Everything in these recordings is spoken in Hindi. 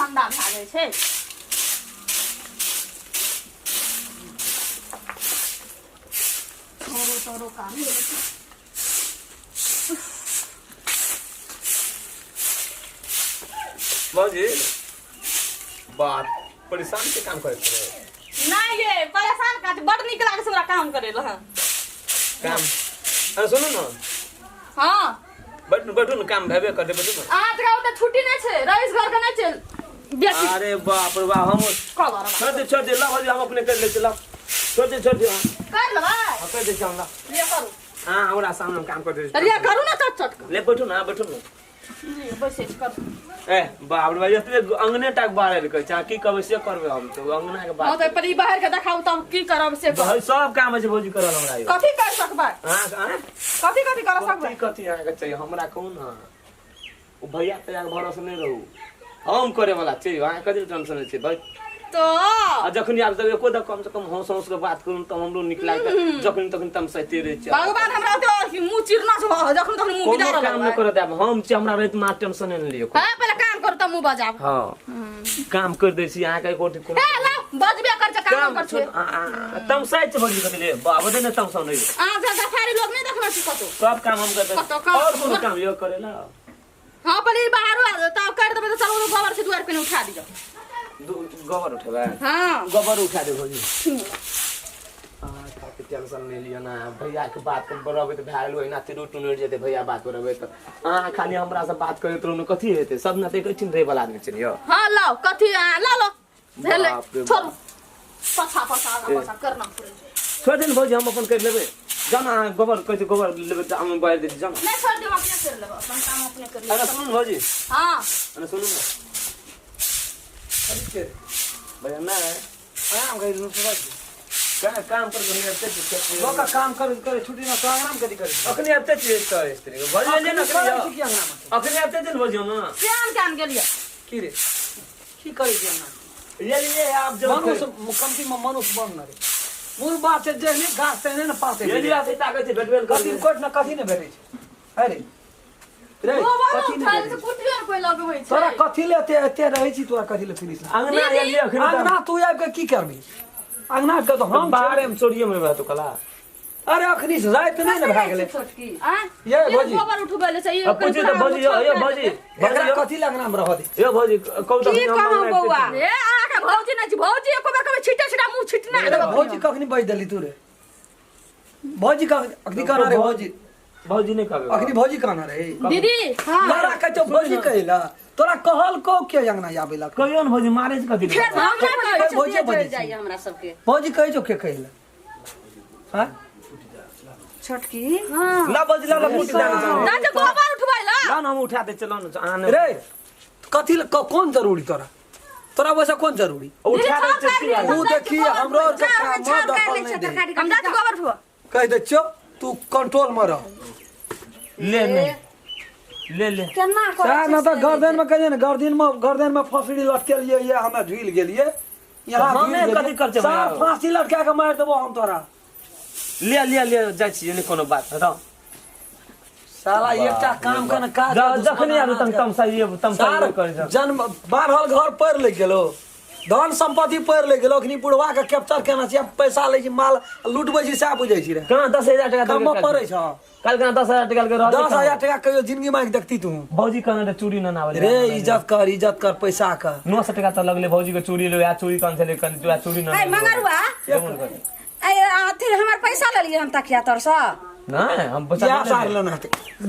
ठंडा भए जाइ छै छोरो तोरो काम मौजी बात परेशान के काम करे छे नहीं ये परेशान का बड़ निक लागे से काम करे ल काम अरे सुनो ना हां बैठो ना काम भेबे कर दे बैठो ना आज का उते छुट्टी नहीं छे रईस घर का नहीं चल बेटी अरे बाप रे बाप हम छोड़ दे ला हम अपने कर ले चला छोड़ दे कर लबा कर दे चला ले करू हां हमरा सामने काम कर दे अरे करू ना चट चट ले बैठो ना बस कर ए बाप रे भाई एतले अंगने तक बाहर के चा की कबे से करबे हम तो अंगना के बात हां तो पर ई बाहर के देखाऊ तब की करब से भाई सब काम है भौजी करल हमरा कथि कर सकबा हां कथि कर सकबा कथि आके चाहिए हमरा कौन हां ओ भैया पे भरोसा नहीं रहू हम करे वाला चाहिए वहां कथि टेंशन छै भाई तो आ जखनी आब तब एको द कम से कम हंस हंस के बात करू त हमरो निक लागे जखनी तखनी तम सहिते रह छै भगवान हमरा तो मुंह चिरना छ जखन तखन मुंह बिदा काम न करे देब हम छी हमरा रहित मार टेंशन नहीं लियो हां पहले काम कर त मुंह बजाब हां काम कर दे छी अहाँ के कोठी को ए ला बजबे कर छ काम कर छ तम सहित भौजी कथि ले बाबू दे न तम सन नहीं आ जा दफारी लोग नहीं देखना छी कतो सब काम हम कर दे और कोनो काम यो करेला हां पहले बाहर त कर देबे त चलो गोबर से दुआर पे उठा दियो गोबर उठेबा हां गोबर उठा दे भौजी के टेंशन नहीं लियो ना भैया के बात कर बराबर त भागल होई ना तिरु टुनर जेते भैया बात करबे त खाली हमरा से बात करे त कथि हेते सब न ते कठिन रहे वाला आदमी छियो हां लाओ कथि ला भेले छोड़ पछा करना पड़े छोड़ दिन भौजी हम अपन कर लेबे जाना गोबर कहते गोबर लेबे त हम बाहर दे जाना नहीं छोड़ दे अपने कर लेबो अपन काम अपने कर लेबो अरे सुन भौजी हां अरे सुन ना अरे के भैया ना आराम कर लो क्या काम कर दुनिया से वो का काम कर छुट्टी ना तो आराम कदी कर अखनी आते छे तो स्त्री को भज ले ना करियो अखनी आते दिन भजियो ना कान गेलिए की रे की करे छी ना ये आप जो मनुष्य मुकम्ती में मनुष्य बन रे मूल बात है जे ने गाछ से ने पासे ये आते ताके छे भेटबेल कर कथि कोट ना कथि ने भेटै छै अरे रे कथि ने कुटियर कोई लगबै छै तोरा कथि ले एते रहै छी तोरा कथि ले फिनिश अंगना ये अखनी अंगना तू आब के की करबी अंगना के तो हम बाहर में चोरिये में रहतो कला अरे अखनी से रात नहीं ने भाग गेले छोटकी ये भौजी गोबर उठबै ले चाहिए अब पूछे तो भौजी ये भौजी एकरा कथि लगना में रह दे ये भौजी कौ तो की कहू बौआ ए आके भौजी नै छी भौजी एको बार कबे छिटे छिटा मुंह छिटना एकरा भौजी कखनी बज देली तू रे भौजी का अखनी कहना रे भौजी भौजी नहीं कहबे अखनी भौजी कहना रे दीदी हां तोरा कतो भौजी कहला तोरा कहल को के अंगना आबेला कहियो न भौजी मारे से कथि फिर हमरा भौजी भौजी जाय हमरा सबके भौजी कहि जो के कहला हां छोटकी हां ला भौजी ला मुठी जाना ना जे गोबर उठबै ला ला हम उठा दे चलो न आने रे कथि कौन जरूरी तोरा तोरा वैसा कौन जरूरी उठा दे चली आ तू देखी हमरो और का काम दखल नहीं दे हम जा गोबर उठबो कह दे छो तू कंट्रोल में रह ले ले केना सा ना तो गर्दन में कहिए ना गर्दन में फसड़ी लटके लिए ये हमें झूल गेलिए यहां हमें कथि कर छै सा फांसी लटका के मार देबो हम तोरा ले जाय छी ने कोनो बात बताओ साला एकटा काम करना काज जखनी आबे तम सही तम सही कर जन्म बारहल घर पर ले गेलो धन संपत्ति पर ले गेलो अखनी बुढ़वा के कैप्चर केना छै पैसा ले छी माल लूटबै छी सा बुझै छी रे कहां 10000 टका कम पड़ै छ कल कहां 10000 टका के रह 10000 टका कहियो जिंदगी में देखती तू भौजी कहना चूड़ी न आवे रे इज्जत कर पैसा का 900 टका त लगले भौजी के चूड़ी ले या चूड़ी कौन से ले कन चूड़ी न ए मंगरुआ ए आथि हमर पैसा ले लिए हम तकिया तोर सा नहीं हम क्या सार लेना है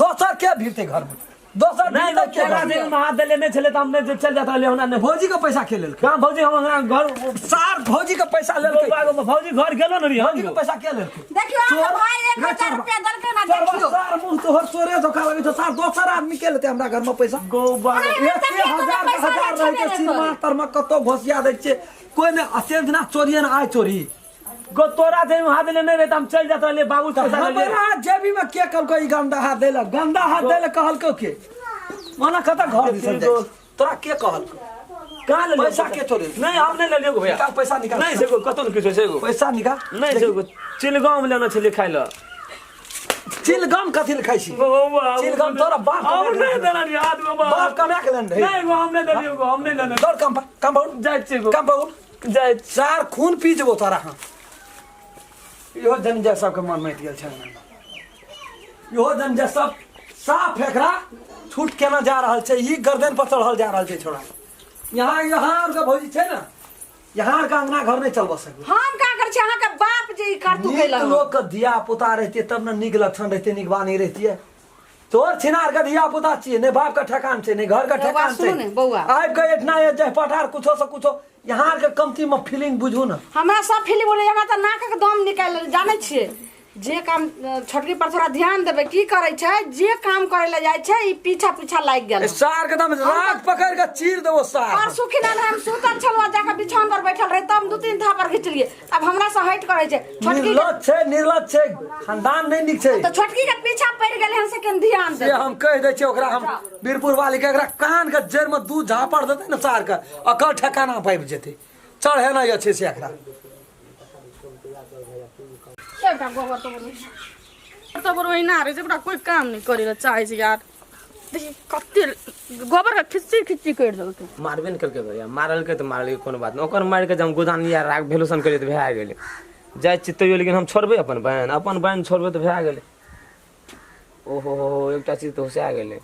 दोसर के भीड़ते घर में दोसर नहीं भीड़ते के केला दिन में हाथ लेने चले त हमने चल जाता ले होना ने भौजी का पैसा के लेल कहां भौजी हम घर सार भौजी का पैसा लेल के भौजी घर गेलो न री भौजी का पैसा के लेल देखियो हमर भाई 1000 रुपया दलके ना देखियो सार मुंह तोहर सोरे धोखा लगे तो सार दोसर आदमी के लेते हमरा घर में पैसा गोबर 1000 रह के सिरमा तरमा कतो घोसिया दै छे कोई ने असेल दिना चोरिए ना आय चोरी गो तोरा दे हाथ लेने रे त हम चल जाता ले बाबू पैसा ले हमरा जेबी में के कहल को ई गंदा हाथ देला कहल को के मना कता घर दिस जाय तोरा के कहल कहां ले पैसा के तोरे नहीं हमने ले लियो भैया निकाल पैसा निकाल नहीं से कतो न किछो से पैसा निकाल नहीं से चिलगांव में लेना छले खाइ ल चिलगम कथी ल खाइ छी चिलगम तोरा बाप हम नहीं देना याद बाबा बाप कमा के लेन नहीं गो हम नहीं देलियो गो हम नहीं देना दौड़ कंपाउंड जाय छी गो कंपाउंड जाय चार खून पी जबो तोरा हां इहो जनजा सबके मन में गेल छै इहो जनजा सब साफ फेकरा छूट केना जा रहल छै ई गर्दन पर चढ़ल जा रहल छै छोड़ा यहाँ के भौजी छै ना यहाँ का अंगना घर नहीं चल सके हम का कर छी अहाँ के बाप जे करतू कैला लोग के दिया पुता रहते तब न निक लक्षण रहते निक बानी रहती है तोर छिनार के दिया पुता छिए ने बाप का ठकान छै ने घर का ठकान छै आइ के इतना जे पठार कुछो से कुछो यहाँ के कमती में फीलिंग बुझू ना हमरा सब फीलिंग बोले हमरा त नाक के दम निकाल जाने छिए जे काम छोटकी पर थोड़ा ध्यान देबे की करे छै जे काम करे ले जाय छै ई पीछा पीछा लाग गेल सार के दम रात पकड़ के चीर देबो सार और सुखी ना हम सुतल छलवा जाके बिछावन पर बैठल रहे तब दू तीन थापर घिच लिए अब हमरा से हट करे छै छोटकी निर्लज छै खानदान नहीं निक छै तो छोटकी के पीछा पड़ गेले हम से केन ध्यान दे हम कह दे छै ओकरा हम बीरपुर वाली के एकरा कान के जड़ में दू झापड़ देते ना सार के अकर ठकाना पाइब जेते चढ़े ना अच्छे से एकरा एकटा गोबर तो बरो इना रे जेकरा कोई काम नहीं करे चाहे छै यार देखि कत्ते गोबर का खिच्ची खिच्ची कर देलकै मारबे न करके भैया मारल के त मारल के कोनो बात न ओकर मार के जब गोदान या राग भेलुसन करे त भए गेले जाय चित्तयो लेकिन हम छोड़बे अपन बहन छोड़बे त भए गेले ओहो एकटा चीज तो होसे आ गेले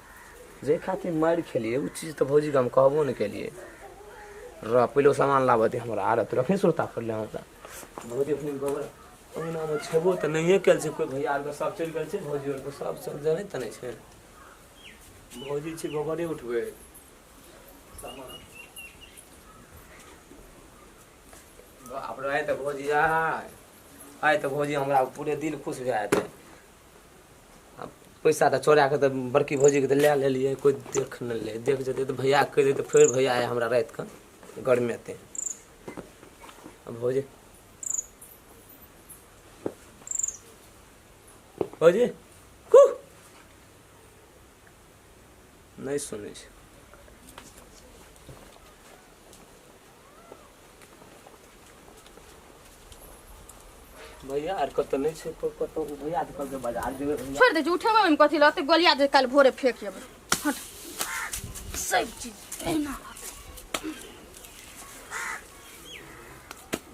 जे खातिर मार खेलिए उ चीज तो भौजी के हम कहबो न केलिए र पहिले सामान लाबते हमरा आरत रखनी सुरता पड़ले हमरा भौजी अपनी गोबर अंगना में छेबो त नहिए केल छै कोई भैया आर के सब चल गेल छै भौजी आर के सब चल जाने त नहीं छै भौजी छै गोबरे उठबे सामान बाप रे आय त भौजी आय त भौजी हमरा पूरे दिल खुश भए जाते पैसा त चोरा के त बड़की भौजी के त ले लेलिए कोई देख न ले देख जते त भैया कह दे त फिर भैया आए हमरा रात के घर में आते भौजी भौजी कु नहीं सुने छै भैया आर कत नहीं छै कत भैया त कल के बाजार जेबे भैया छोड़ दे उठेबे हम कथि लते गोलिया दे कल भोरे फेंक जेबे हट सब चीज एना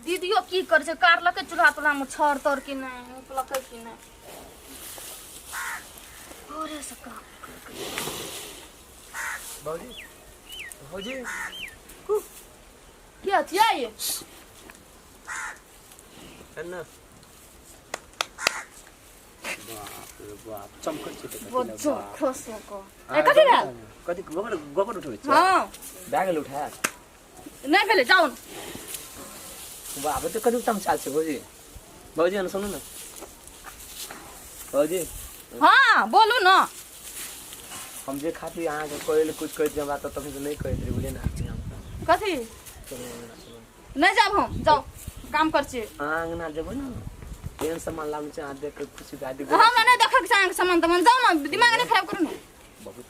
दीदियो की कर छै कार लके चूल्हा तुला में छड़ तोड़ के नहीं उपलके की नहीं भोरे से काम भौजी भौजी क्या थिया ये अन्ना बाप रे बाप चमकत छै वो जो खोसो को ए कथि भेल कथि गोबर उठबै छै हां बैग उठा नहीं भेले जाऊ बाप रे कथि तम चाल छै भौजी भौजी न सुनु न भौजी हां बोलू ना हम जे खातिर अहाँ के कहले कुछ कहै हमरा त तखन से नहीं कहै रे बुझे ना कथि नहीं जाब हम जाओ काम कर छी अंगना जेबो ना एहन सामान लाबै छै आ देख के खुशी गाड़ी हम नहीं देखक चाहे सामान त मन जाओ ना दिमाग नहीं खराब करू ना बहुत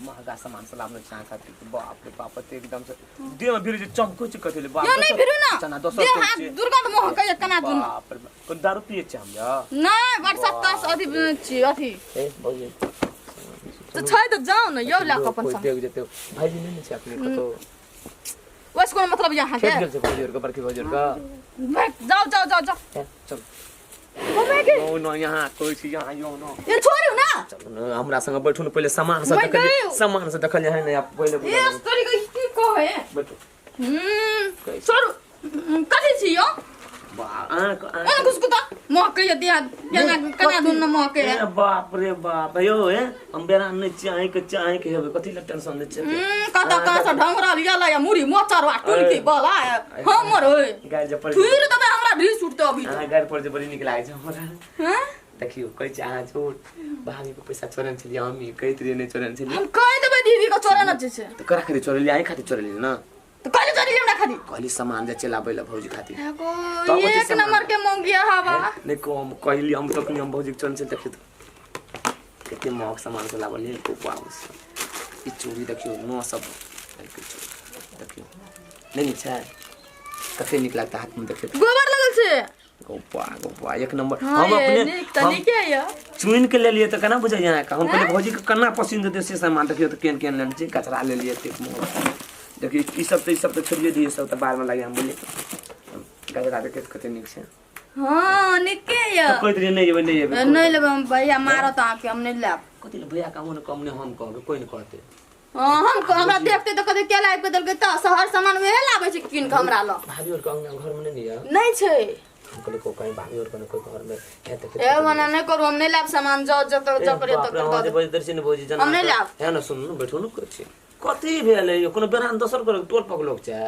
महंगा सामान से लाबै छै खातिर बाप रे बाप ते एकदम से देह में भीड़ जे चमको छै कथि ले बाप यो नहीं भिरू ना चना 200 दे हाथ दुर्गंध मोह के कना दुन बाप रे कोन दारू पिए छै हम या नहीं व्हाट्सएप का अथी छी अथी ए भौजी तो छै त जाओ ना यो ला अपन कोई देख जेते भाईजी नहीं छै अपने को तो वैसे कोन मतलब यहाँ के खेत गेल छै भौजी का बड़की भौजी का जाओ जाओ जाओ जाओ चल ओमे के नो नो यहाँ कोई छी यहाँ यो नो ये छोड़ू ना चल न हमरा संग बैठू न पहले सामान से देखल है ना पहले ये स्टोरी को की कहे बैठू छोड़ू कथि छी यो बा ओना कुसकुता मोह के दिया कना दुन मोह के बाप रे बाप यो है हम बेरा नहीं चाहे के हेबे कथि ल टेंशन ले छै कता का सा ढंगरा लिया ला या मुरी मोचार वा टुलकी बला हमर होय गाय जे पर फिर तबे हमरा ढीस उठते अभी गाय पर जे बड़ी निक लागे छै हमरा हैं देखियो कहै छै अहाँ झूठ भाभी के पैसा चोरन छलिए हम कहैत रहिए नहीं चोरन छलिए हम कह देबे दीदी को चोरे न छै तो करा खातिर चोरलिए आई खातिर चोरलिए ना तो कह चोरी हमरा खाती कहली सामान जे चलाबै ला भौजी खातिर एगो एक नंबर के मोंगिया हवा नहीं को हम कहली हम तखनी हम भौजी चोरन से देखियो कते महग सामान से लाबल नहीं को पाउस ई चोरी देखियो नो सब देखियो नहीं छै कते निक लगता हाथ में देखियो गोबर लगल छै गोपा एक नंबर हाँ हम ये अपने निक तनी के ये चुन के ले लिए तो केना बुझे यहाँ का हम कहले भौजी के कन्ना पसंद दे से सामान देखियो तो केन केन लेने छी कचरा ले लिए ते देखिए ई सब तो छोड़िए दिए सब तो बार में लगे हम बोले गजरा के कते निक से हाँ निक के ये कोई तरी नहीं जेबे नहीं लेब हम भैया मारो तो आके हम नहीं लेब कथि ले भैया का मन कम ने हम कहबे कोई नहीं कहते हाँ हम हमरा देखते तो कदे के लाइक बदल के तो शहर सामान वे लावे छै किन के हमरा ल भाभी और का घर में नहीं है नहीं छै हम कहले को कहीं भाभी और कोई घर में है तो ए मना नहीं करू हम नहीं लाब सामान जो जो तो जो करे तो बाप रे बजे दर्शन भौजी जना हम नहीं लाब है ना सुन न बैठो न कुछ कथि भेले यो कोनो बेरान दोसर कर टोल पकलोक छै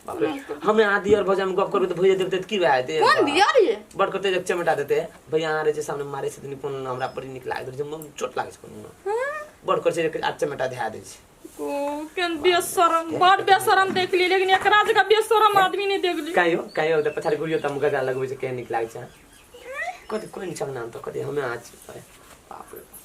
बाप रे हमें आदि और भजा में गप करबे तो भैया देखते की भाई कौन दिया रे बड़ करते जब चमटा देते भैया आ रे जे सामने मारे से कोन हमरा पर निक लागे जे चोट लागे छै कोन बड़ कर से आज चमटा ध्या दे छै को केन बेशरम बड़ बेशरम देख ली लेकिन एकरा जगह बेशरम आदमी नहीं देख ली कायो त पछाडी गुलियो त गजा लगबे छै के निक लागे छै कथि कोइ नि चंगना त कथि हमें आज बाप रे